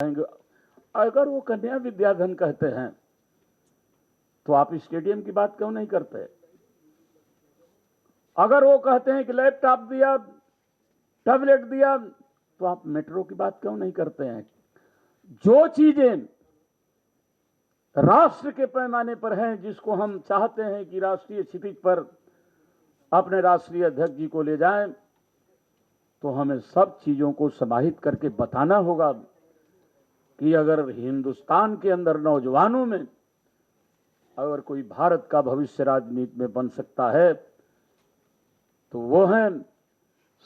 अगर वो कन्या विद्याधन कहते हैं तो आप स्टेडियम की बात क्यों नहीं करते? अगर वो कहते हैं कि लैपटॉप दिया, टैबलेट दिया, तो आप मेट्रो की बात क्यों नहीं करते हैं? जो चीजें राष्ट्र के पैमाने पर हैं, जिसको हम चाहते हैं कि राष्ट्रीय क्षितिज पर अपने राष्ट्रीय अध्यक्ष जी को ले जाएं, तो हमें सब चीजों को समाहित करके बताना होगा कि अगर हिंदुस्तान के अंदर नौजवानों में अगर कोई भारत का भविष्य राजनीति में बन सकता है तो वो हैं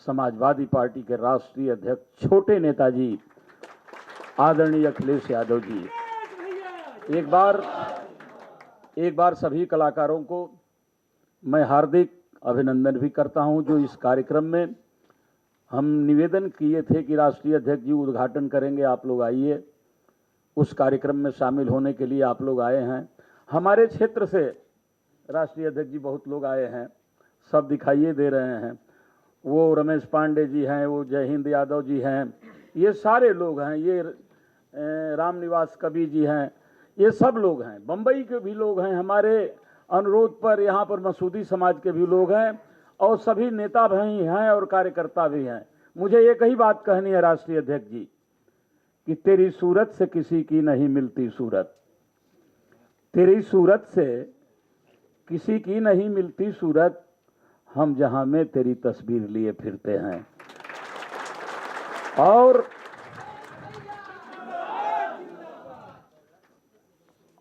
समाजवादी पार्टी के राष्ट्रीय अध्यक्ष छोटे नेताजी आदरणीय अखिलेश यादव जी। एक बार सभी कलाकारों को मैं हार्दिक अभिनंदन भी करता हूं, जो इस कार्यक्रम में हम निवेदन किए थे कि राष्ट्रीय अध्यक्ष जी उद्घाटन करेंगे, आप लोग आइए। उस कार्यक्रम में शामिल होने के लिए आप लोग आए हैं। हमारे क्षेत्र से राष्ट्रीय अध्यक्ष जी बहुत लोग आए हैं, सब दिखाइए दे रहे हैं। वो रमेश पांडे जी हैं, वो जय हिंद यादव जी हैं, ये सारे लोग हैं, ये रामनिवास कवि जी हैं, ये सब लोग हैं। बंबई के भी लोग हैं, हमारे अनुरोध पर यहाँ पर मसूदी समाज के भी लोग हैं, और सभी नेता भाई हैं और कार्यकर्ता भी हैं। मुझे एक ही बात कहनी है राष्ट्रीय अध्यक्ष जी कि तेरी सूरत से किसी की नहीं मिलती सूरत, तेरी सूरत से किसी की नहीं मिलती सूरत, हम जहां में तेरी तस्वीर लिए फिरते हैं।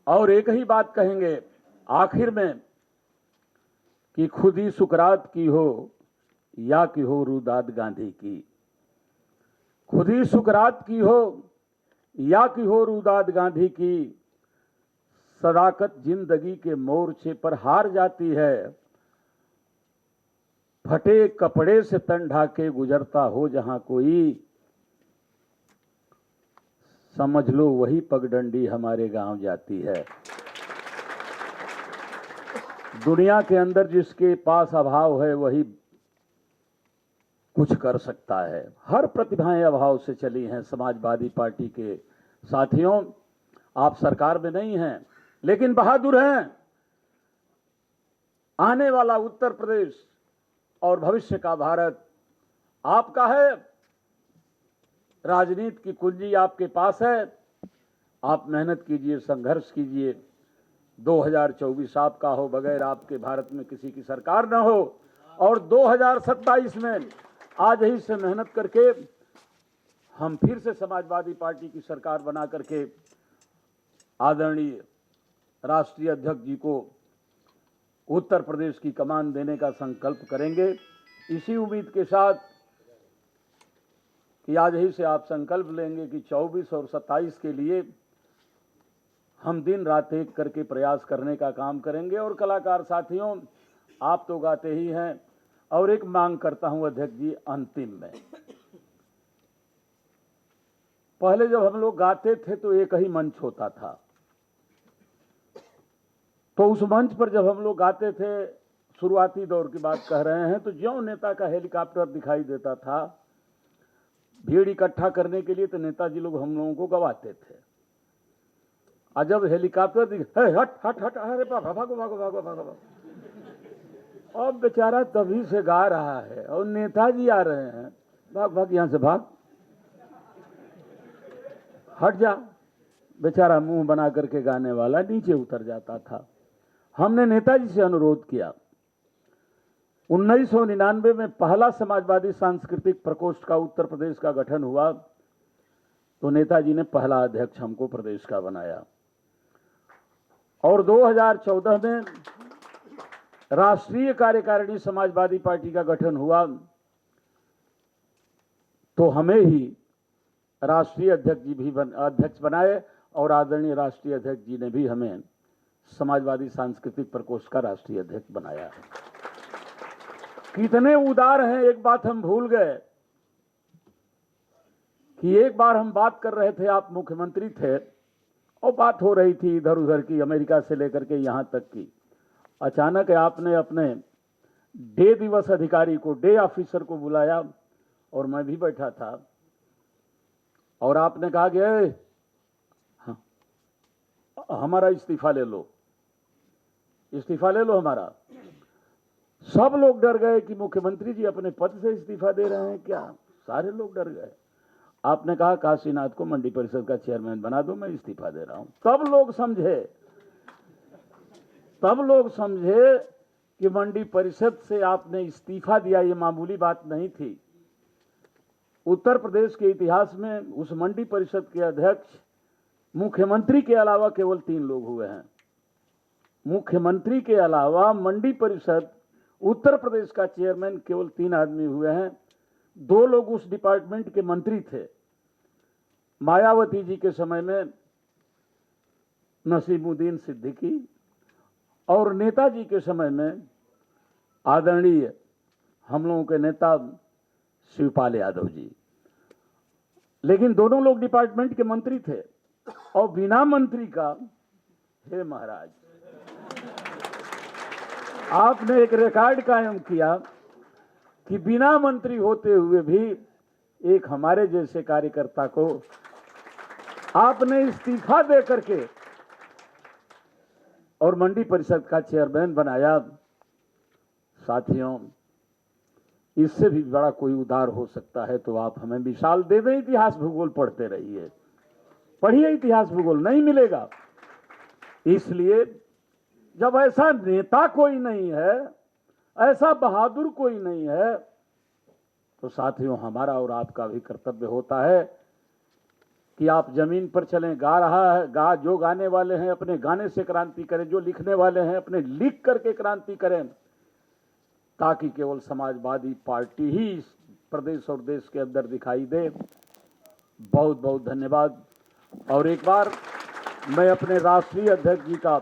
और एक ही बात कहेंगे आखिर में कि खुद ही सुकरात की हो या कि हो रुदात गांधी की, खुद ही सुकरात की हो या कि हो रुदात गांधी की, सदाकत जिंदगी के मोर्चे पर हार जाती है, फटे कपड़े से तन ढाके गुजरता हो जहां कोई, समझ लो वही पगडंडी हमारे गांव जाती है। दुनिया के अंदर जिसके पास अभाव है वही कुछ कर सकता है। हर प्रतिभाएं अभाव से चली हैं। समाजवादी पार्टी के साथियों, आप सरकार में नहीं हैं लेकिन बहादुर हैं। आने वाला उत्तर प्रदेश और भविष्य का भारत आपका है। राजनीति की कुंजी आपके पास है। आप मेहनत कीजिए, संघर्ष कीजिए। 2024 आपका हो, बगैर आपके भारत में किसी की सरकार न हो। और 2027 में आज ही से मेहनत करके हम फिर से समाजवादी पार्टी की सरकार बना करके आदरणीय राष्ट्रीय अध्यक्ष जी को उत्तर प्रदेश की कमान देने का संकल्प करेंगे। इसी उम्मीद के साथ कि आज ही से आप संकल्प लेंगे कि 24 और 27 के लिए हम दिन रात एक करके प्रयास करने का काम करेंगे। और कलाकार साथियों, आप तो गाते ही हैं, और एक मांग करता हूं अध्यक्ष जी अंतिम में। पहले जब हम लोग गाते थे तो एक ही मंच होता था, तो उस मंच पर जब हम लोग गाते थे, शुरुआती दौर की बात कह रहे हैं, तो ज्यों नेता का हेलीकॉप्टर दिखाई देता था भीड़ इकट्ठा करने के लिए, तो नेताजी लोग हम लोगों को गवाते थे। और जब हेलीकॉप्टर हट हट हट, अरे भागो भागो भागो भागो भागो, अब बेचारा तभी से गा रहा है और नेताजी आ रहे हैं, भाग भाग यहां से भाग, हट जा। बेचारा मुंह बना करके गाने वाला नीचे उतर जाता था। हमने नेताजी से अनुरोध किया। 1999 में पहला समाजवादी सांस्कृतिक प्रकोष्ठ का उत्तर प्रदेश का गठन हुआ, तो नेताजी ने पहला अध्यक्ष हमको प्रदेश का बनाया। और 2014 में राष्ट्रीय कार्यकारिणी समाजवादी पार्टी का गठन हुआ, तो हमें ही राष्ट्रीय अध्यक्ष जी भी अध्यक्ष बनाए, और आदरणीय राष्ट्रीय अध्यक्ष जी ने भी हमें समाजवादी सांस्कृतिक प्रकोष्ठ का राष्ट्रीय अध्यक्ष बनाया। कितने उदार हैं। एक बात हम भूल गए कि एक बार हम बात कर रहे थे, आप मुख्यमंत्री थे, और बात हो रही थी इधर उधर की, अमेरिका से लेकर के यहां तक की। अचानक आपने अपने डे दिवस अधिकारी को, डे ऑफिसर को बुलाया, और मैं भी बैठा था, और आपने कहा कि हाँ, हमारा इस्तीफा ले लो, इस्तीफा ले लो हमारा। सब लोग डर गए कि मुख्यमंत्री जी अपने पद से इस्तीफा दे रहे हैं क्या, सारे लोग डर गए। आपने कहा काशीनाथ को मंडी परिषद का चेयरमैन बना दो, मैं इस्तीफा दे रहा हूं। तब लोग समझे कि मंडी परिषद से आपने इस्तीफा दिया, ये मामूली बात नहीं थी। उत्तर प्रदेश के इतिहास में उस मंडी परिषद के अध्यक्ष मुख्यमंत्री के अलावा केवल 3 लोग हुए हैं। मुख्यमंत्री के अलावा मंडी परिषद उत्तर प्रदेश का चेयरमैन केवल 3 आदमी हुए हैं। 2 लोग उस डिपार्टमेंट के मंत्री थे। मायावती जी के समय में नसीमुद्दीन सिद्दीकी और नेताजी के समय में आदरणीय हम लोगों के नेता शिवपाल यादव जी। लेकिन दोनों लोग डिपार्टमेंट के मंत्री थे और बिना मंत्री का, हे महाराज, आपने एक रिकॉर्ड कायम किया कि बिना मंत्री होते हुए भी एक हमारे जैसे कार्यकर्ता को आपने इस्तीफा दे करके और मंडी परिषद का चेयरमैन बनाया। साथियों, इससे भी बड़ा कोई उदार हो सकता है तो आप हमें मिसाल दे दें। इतिहास भूगोल पढ़ते रहिए, पढ़िए इतिहास भूगोल, नहीं मिलेगा। इसलिए जब ऐसा नेता कोई नहीं है, ऐसा बहादुर कोई नहीं है, तो साथियों हमारा और आपका भी कर्तव्य होता है कि आप जमीन पर चलें। गा रहा है, जो गाने वाले हैं अपने गाने से क्रांति करें, जो लिखने वाले हैं अपने लिख करके क्रांति करें, ताकि केवल समाजवादी पार्टी ही इस प्रदेश और देश के अंदर दिखाई दे। बहुत बहुत धन्यवाद। और एक बार मैं अपने राष्ट्रीय अध्यक्ष जी का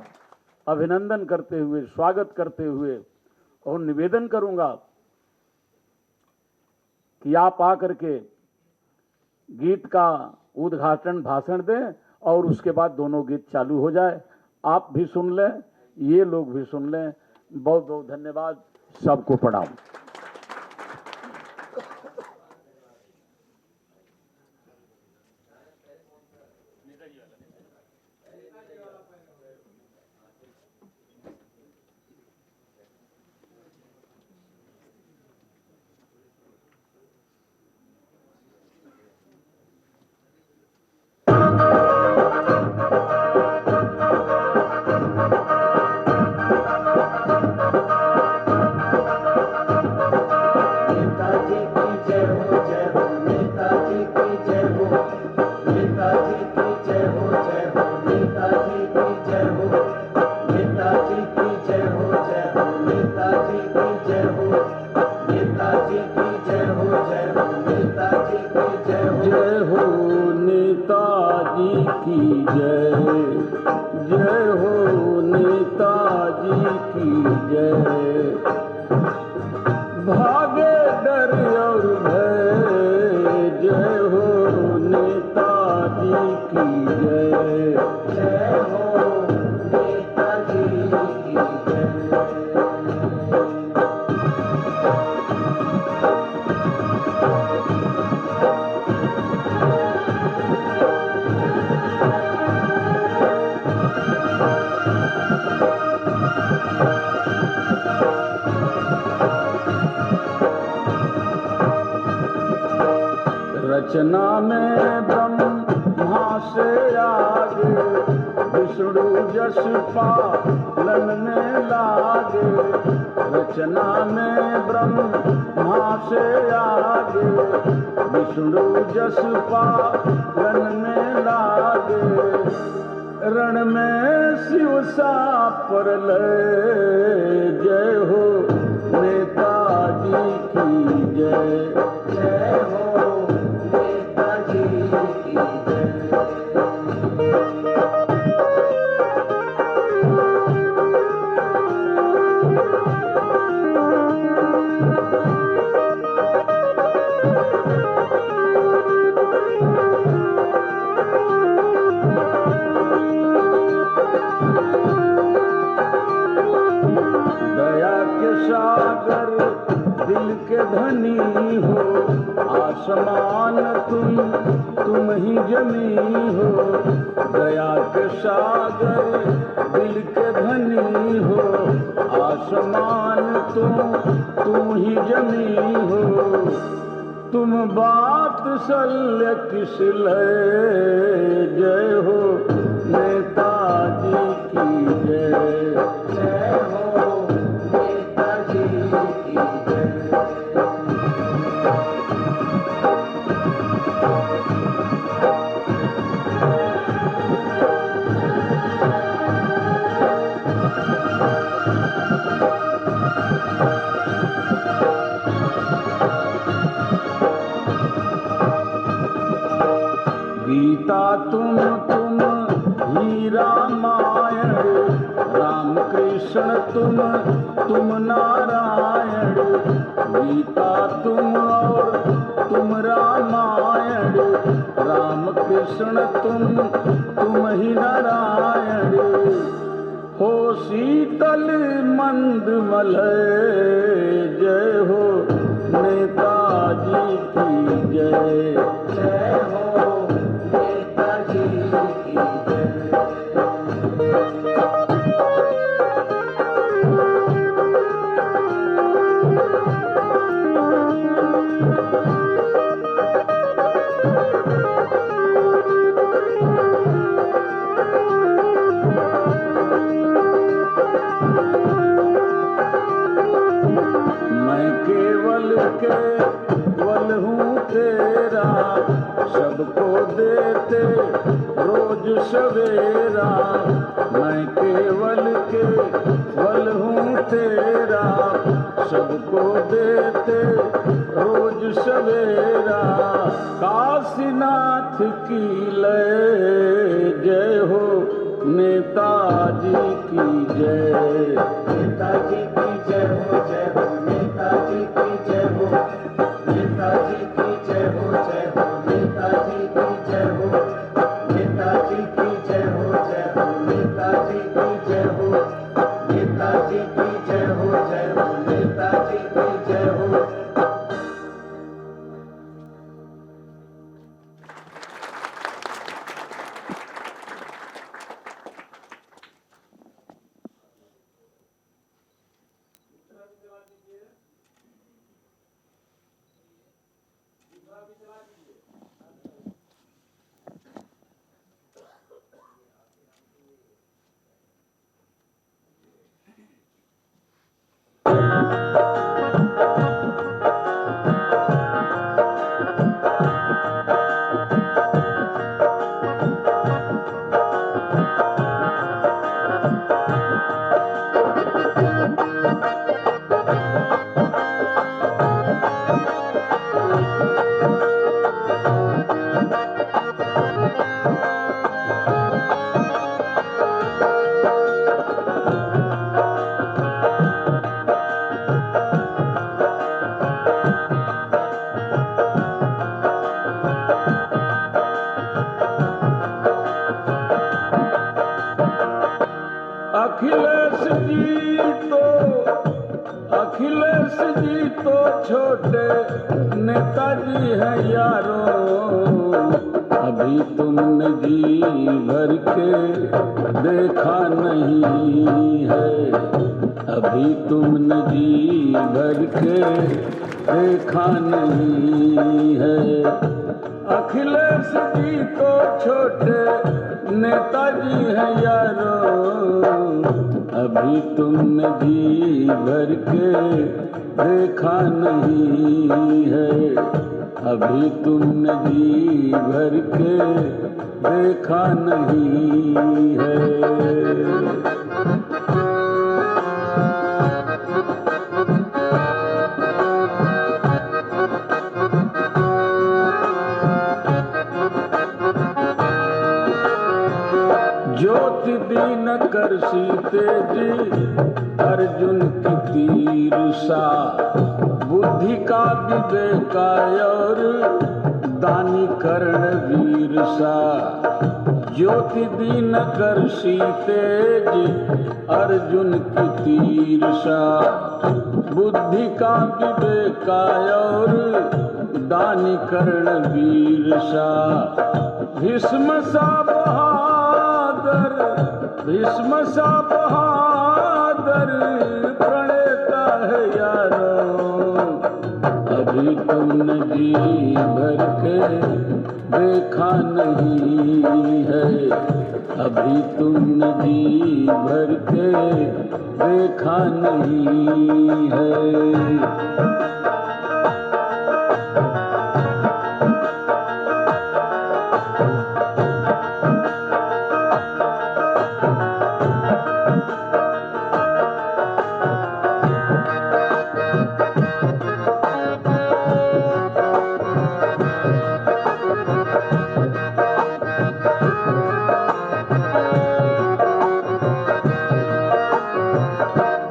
अभिनंदन करते हुए, स्वागत करते हुए और निवेदन करूंगा कि आप आकर के गीत का उद्घाटन भाषण दें और उसके बाद दोनों गीत चालू हो जाए। आप भी सुन लें, ये लोग भी सुन लें। बहुत बहुत धन्यवाद, सबको प्रणाम। भागे डर और भय, जय हो नेताजी की जय, जय हो नेताजी की जय। रचना में ब्रह्मा से आगे, विष्णु जस पालन में लागे। रचना में ब्रह्मा से आगे, विष्णु जस पालन में लागे। रण में शिव सा परलय, जय हो नेताजी की जय, जय हो दिल के धनी हो, आसमान तुम ही जमी हो, दया के सागर दिल के धनी हो। आसमान तुम ही जमी हो, तुम बात शल्य किस लय। जय हो नेताजी की जय, जय हो नेताजी की जय। गीता तुम ही रामायण, राम कृष्ण तुम नारायण। गीता तुम और तुम रामायण, राम कृष्ण तुम ही नारायण। हो शीतल मंद मलय, जय हो नेताजी की जय, जय हो नेताजी की जय। मैं केवल हूँ तेरा, सबको देते रोज सवेरा। मैं केवल हूँ तेरा, सबको देते रोज सवेरा। काशीनाथ की लय, जय हो नेताजी की जय, नेताजी की जय हो, जय हो नेताजी की जय हो, नेताजी की जय हो, जय हो नेताजी की जय हो, नेताजी की जय हो, जय हो नेताजी की जय हो, नेताजी की जय हो, जय हो नेताजी की जय हो। अखिलेश जी तो छोटे नेताजी हैं यारों, अभी तुमने जी भर के देखा नहीं है, अभी तुमने जी भर के देखा नहीं है। अखिलेश जी तो छोटे नेताजी हैं यारों, अभी तुमने जी भर के देखा नहीं है, अभी तुमने जी भर के देखा नहीं है। ज्योति दीनकर सीते जी अर्जुन की तीर सा, बुद्धि का विवेका और दानी कर्ण वीर सा। ज्योति दीनकर सीते जी अर्जुन की तीर सा, बुद्धि का विवेका और दानी कर्ण वीर सा, भीष्म सा बहादुर, भीष्म सा बहादुर प्रणेता है यारो। अभी तुमने जी भर के देखा नहीं है, अभी तुमने जी भर के देखा नहीं है।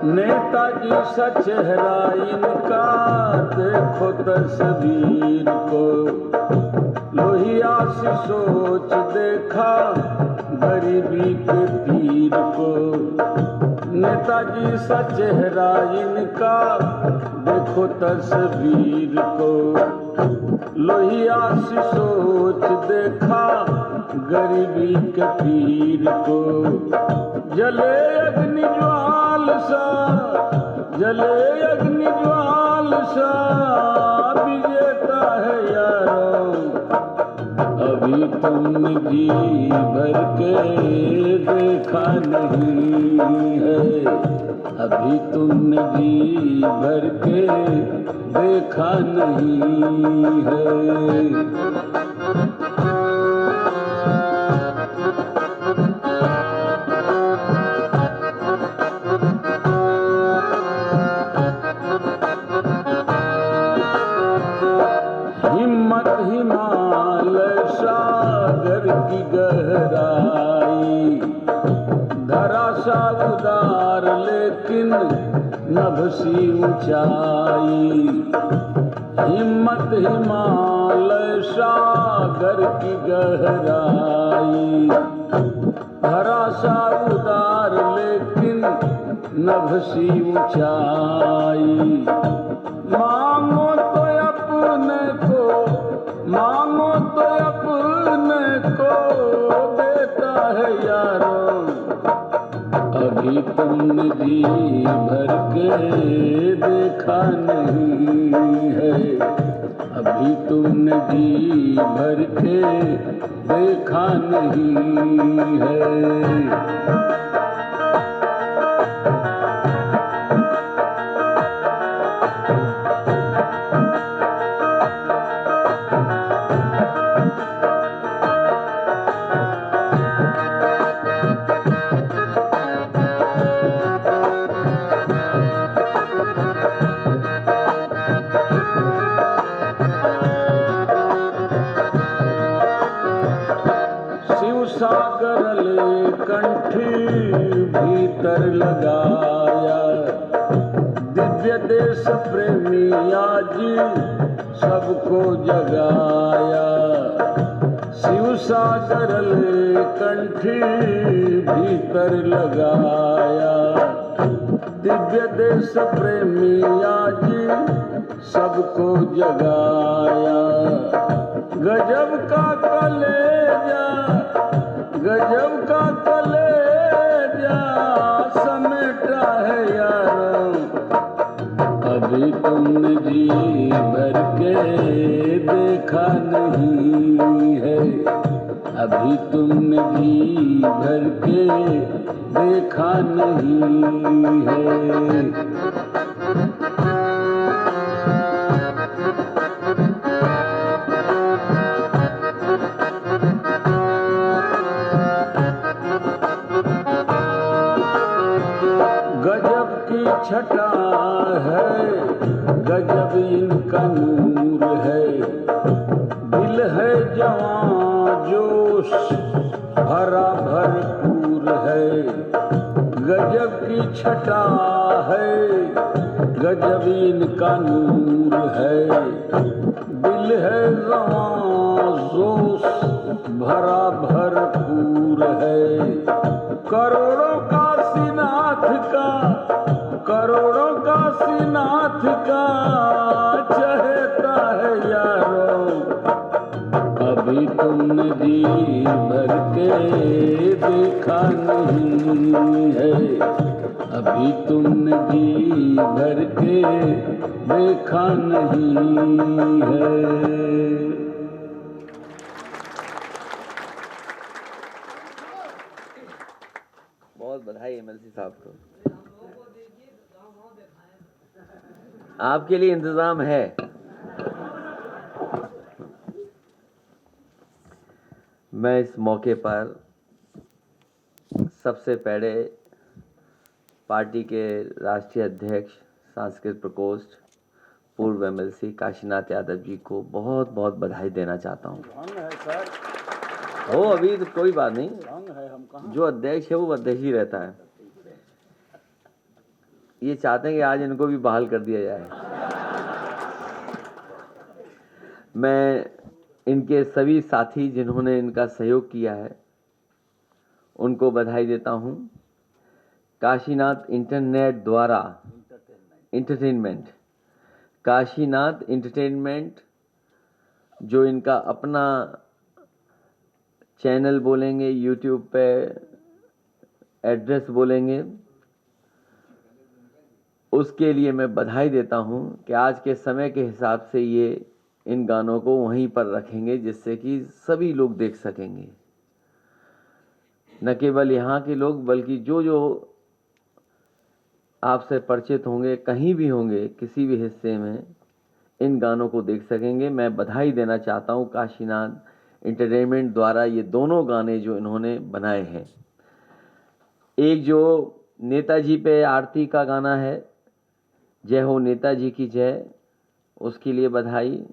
नेताजी सा चेहरा इनका देखो तस्वीर को, लोहिया से सोच देखा गरीबी के तीर को। नेताजी सा चेहरा इनका देखो तस्वीर को, लोहिया से सोच देखा गरीबी के तीर को। जले अग्नि ज्वाल सा, जले अग्नि ज्वाल सा विजेता है यारो। अभी तुमने जी भर के देखा नहीं है, अभी तुमने जी भर के देखा नहीं है। हिम्मत हिमालय सागर की गहराई, धरा सा उदार लेकिन नभ सी ऊंचाई। हिम्मत हिमालय सागर की गहराई, धरा सा उदार लेकिन नभ सी ऊंचाई। मांगो तो अपने को, मांगो तो अपने को देता है यारो। अभी तुमने जी भर के देखा नहीं है, अभी तुमने जी भर के देखा नहीं है। सागर ले कंठी भीतर लगाया, दिव्य देश प्रेमी आज सबको जगाया। शिव सागर ले कंठी भीतर लगाया, दिव्य देश प्रेमी आज सबको जगाया। गजब का कलेजा, गजब का कलेजा समेटा है यारो। अभी तुमने जी भर के देखा नहीं है, अभी तुमने जी भर के देखा नहीं है। गजब की छटा है, गजब इनका नूर है, दिल है जवां जोश भरा भरपूर है। गजब की छटा है, गजब इनका नूर है, दिल है जवां जोश भरा भरपूर है। करोड़ों काशीनाथ का, करोड़ों काशीनाथ का चहेता है यार। जी भर के देखा नहीं है, अभी तुमने जी भर के देखा नहीं है। बहुत बधाई एमएलसी साहब को। आपके लिए इंतजाम है। मैं इस मौके पर सबसे पहले पार्टी के राष्ट्रीय अध्यक्ष सांस्कृतिक प्रकोष्ठ पूर्व एमएलसी काशीनाथ यादव जी को बहुत बहुत बधाई देना चाहता हूँ। हो अभी तो कोई बात नहीं, जो अध्यक्ष है वो अध्यक्ष ही रहता है। ये चाहते हैं कि आज इनको भी बहाल कर दिया जाए। मैं इनके सभी साथी जिन्होंने इनका सहयोग किया है उनको बधाई देता हूं। काशीनाथ इंटरनेट द्वारा काशीनाथ इंटरटेनमेंट जो इनका अपना चैनल बोलेंगे, यूट्यूब पे एड्रेस बोलेंगे, उसके लिए मैं बधाई देता हूं कि आज के समय के हिसाब से ये इन गानों को वहीं पर रखेंगे जिससे कि सभी लोग देख सकेंगे। न केवल यहाँ के लोग बल्कि जो जो आपसे परिचित होंगे, कहीं भी होंगे, किसी भी हिस्से में इन गानों को देख सकेंगे। मैं बधाई देना चाहता हूँ काशीनाथ इंटरटेनमेंट द्वारा ये दोनों गाने जो इन्होंने बनाए हैं। एक जो नेताजी पे आरती का गाना है, जय हो नेताजी की जय, उसके लिए बधाई।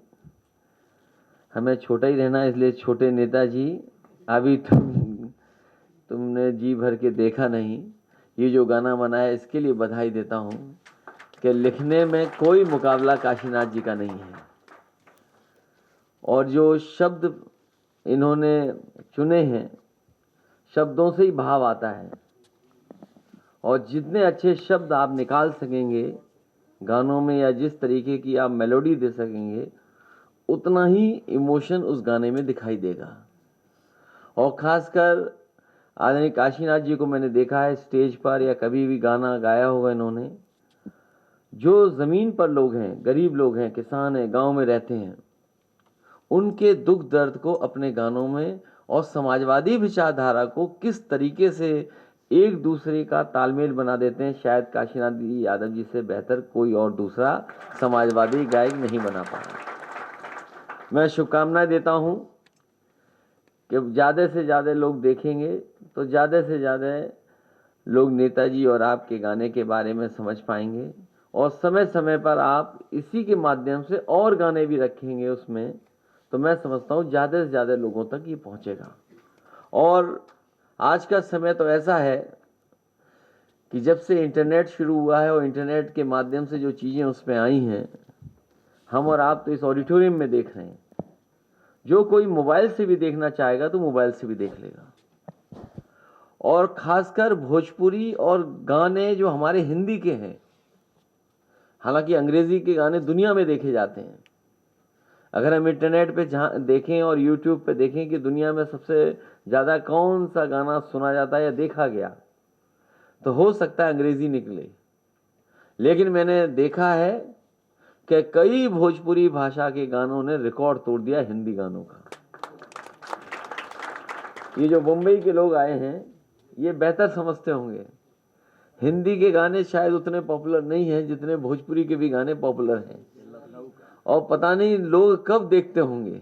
हमें छोटा ही रहना इसलिए छोटे नेताजी, अभी तुमने जी भर के देखा नहीं, ये जो गाना बनाया इसके लिए बधाई देता हूँ कि लिखने में कोई मुकाबला काशीनाथ जी का नहीं है। और जो शब्द इन्होंने चुने हैं, शब्दों से ही भाव आता है, और जितने अच्छे शब्द आप निकाल सकेंगे गानों में या जिस तरीके की आप मेलोडी दे सकेंगे उतना ही इमोशन उस गाने में दिखाई देगा। और खासकर आदरणीय काशीनाथ जी को मैंने देखा है स्टेज पर या कभी भी गाना गाया होगा इन्होंने, जो ज़मीन पर लोग हैं, गरीब लोग हैं, किसान हैं, गांव में रहते हैं, उनके दुख दर्द को अपने गानों में और समाजवादी विचारधारा को किस तरीके से एक दूसरे का तालमेल बना देते हैं, शायद काशीनाथ जी यादव जी से बेहतर कोई और दूसरा समाजवादी गायक नहीं बना पाया। मैं शुभकामनाएं देता हूं कि ज़्यादा से ज़्यादा लोग देखेंगे तो ज़्यादा से ज़्यादा लोग नेताजी और आपके गाने के बारे में समझ पाएंगे, और समय समय पर आप इसी के माध्यम से और गाने भी रखेंगे उसमें, तो मैं समझता हूँ ज़्यादा से ज़्यादा लोगों तक ये पहुँचेगा। और आज का समय तो ऐसा है कि जब से इंटरनेट शुरू हुआ है और इंटरनेट के माध्यम से जो चीज़ें उसमें आई हैं, हम और आप तो इस ऑडिटोरियम में देख रहे हैं, जो कोई मोबाइल से भी देखना चाहेगा तो मोबाइल से भी देख लेगा। और खासकर भोजपुरी और गाने जो हमारे हिंदी के हैं, हालांकि अंग्रेजी के गाने दुनिया में देखे जाते हैं, अगर हम इंटरनेट पे जहाँ देखें और यूट्यूब पे देखें कि दुनिया में सबसे ज़्यादा कौन सा गाना सुना जाता है या देखा गया, तो हो सकता है अंग्रेजी निकले, लेकिन मैंने देखा है कि कई भोजपुरी भाषा के गानों ने रिकॉर्ड तोड़ दिया हिंदी गानों का। ये जो मुंबई के लोग आए हैं ये बेहतर समझते होंगे, हिंदी के गाने शायद उतने पॉपुलर नहीं हैं जितने भोजपुरी के भी गाने पॉपुलर हैं, और पता नहीं लोग कब देखते होंगे।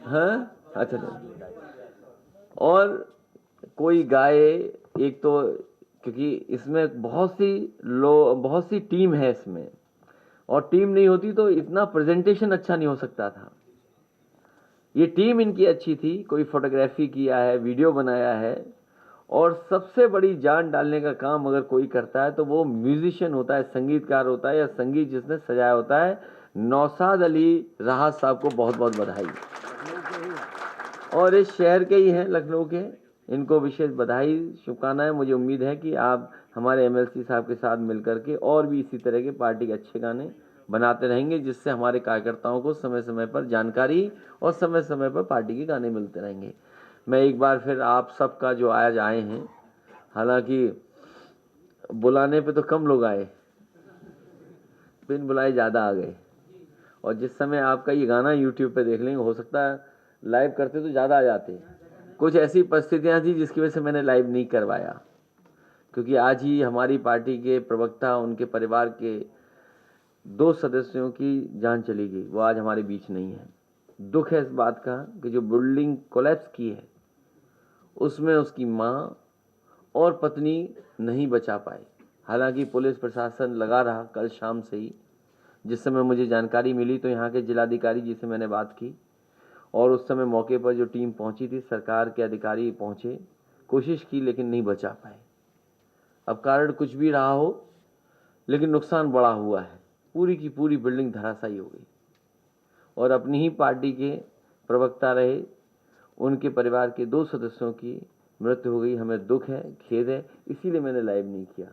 हाँ, अच्छा। और कोई गाए, एक तो क्योंकि इसमें बहुत सी टीम है इसमें, और टीम नहीं होती तो इतना प्रेजेंटेशन अच्छा नहीं हो सकता था। ये टीम इनकी अच्छी थी, कोई फोटोग्राफी किया है, वीडियो बनाया है, और सबसे बड़ी जान डालने का काम अगर कोई करता है तो वो म्यूजिशियन होता है, संगीतकार होता है, या संगीत जिसने सजाया होता है। नौशाद अली राहत साहब को बहुत बहुत बधाई, और इस शहर के ही हैं, लखनऊ के, इनको विशेष बधाई, शुभकामनाएं। मुझे उम्मीद है कि आप हमारे एमएलसी साहब के साथ मिलकर के और भी इसी तरह के पार्टी के अच्छे गाने बनाते रहेंगे, जिससे हमारे कार्यकर्ताओं को समय समय पर जानकारी और समय समय पर पार्टी के गाने मिलते रहेंगे। मैं एक बार फिर आप सबका जो आज आए हैं, हालांकि बुलाने पे तो कम लोग आए, बिन बुलाए ज़्यादा आ गए, और जिस समय आपका ये गाना यूट्यूब पे देख लेंगे, हो सकता है लाइव करते तो ज़्यादा आ जाते। कुछ ऐसी परिस्थितियाँ थी जिसकी वजह से मैंने लाइव नहीं करवाया, क्योंकि आज ही हमारी पार्टी के प्रवक्ता, उनके परिवार के 2 सदस्यों की जान चली गई, वो आज हमारे बीच नहीं है। दुख है इस बात का कि जो बिल्डिंग कोलैप्स की है उसमें उसकी माँ और पत्नी नहीं बचा पाए। हालांकि पुलिस प्रशासन लगा रहा कल शाम से ही। जिस समय मुझे जानकारी मिली तो यहाँ के जिलाधिकारी जी से मैंने बात की, और उस समय मौके पर जो टीम पहुँची थी, सरकार के अधिकारी पहुँचे, कोशिश की, लेकिन नहीं बचा पाए। अब कारण कुछ भी रहा हो, लेकिन नुकसान बड़ा हुआ है। पूरी की पूरी बिल्डिंग धराशायी हो गई, और अपनी ही पार्टी के प्रवक्ता रहे, उनके परिवार के 2 सदस्यों की मृत्यु हो गई। हमें दुख है, खेद है, इसीलिए मैंने लाइव नहीं किया।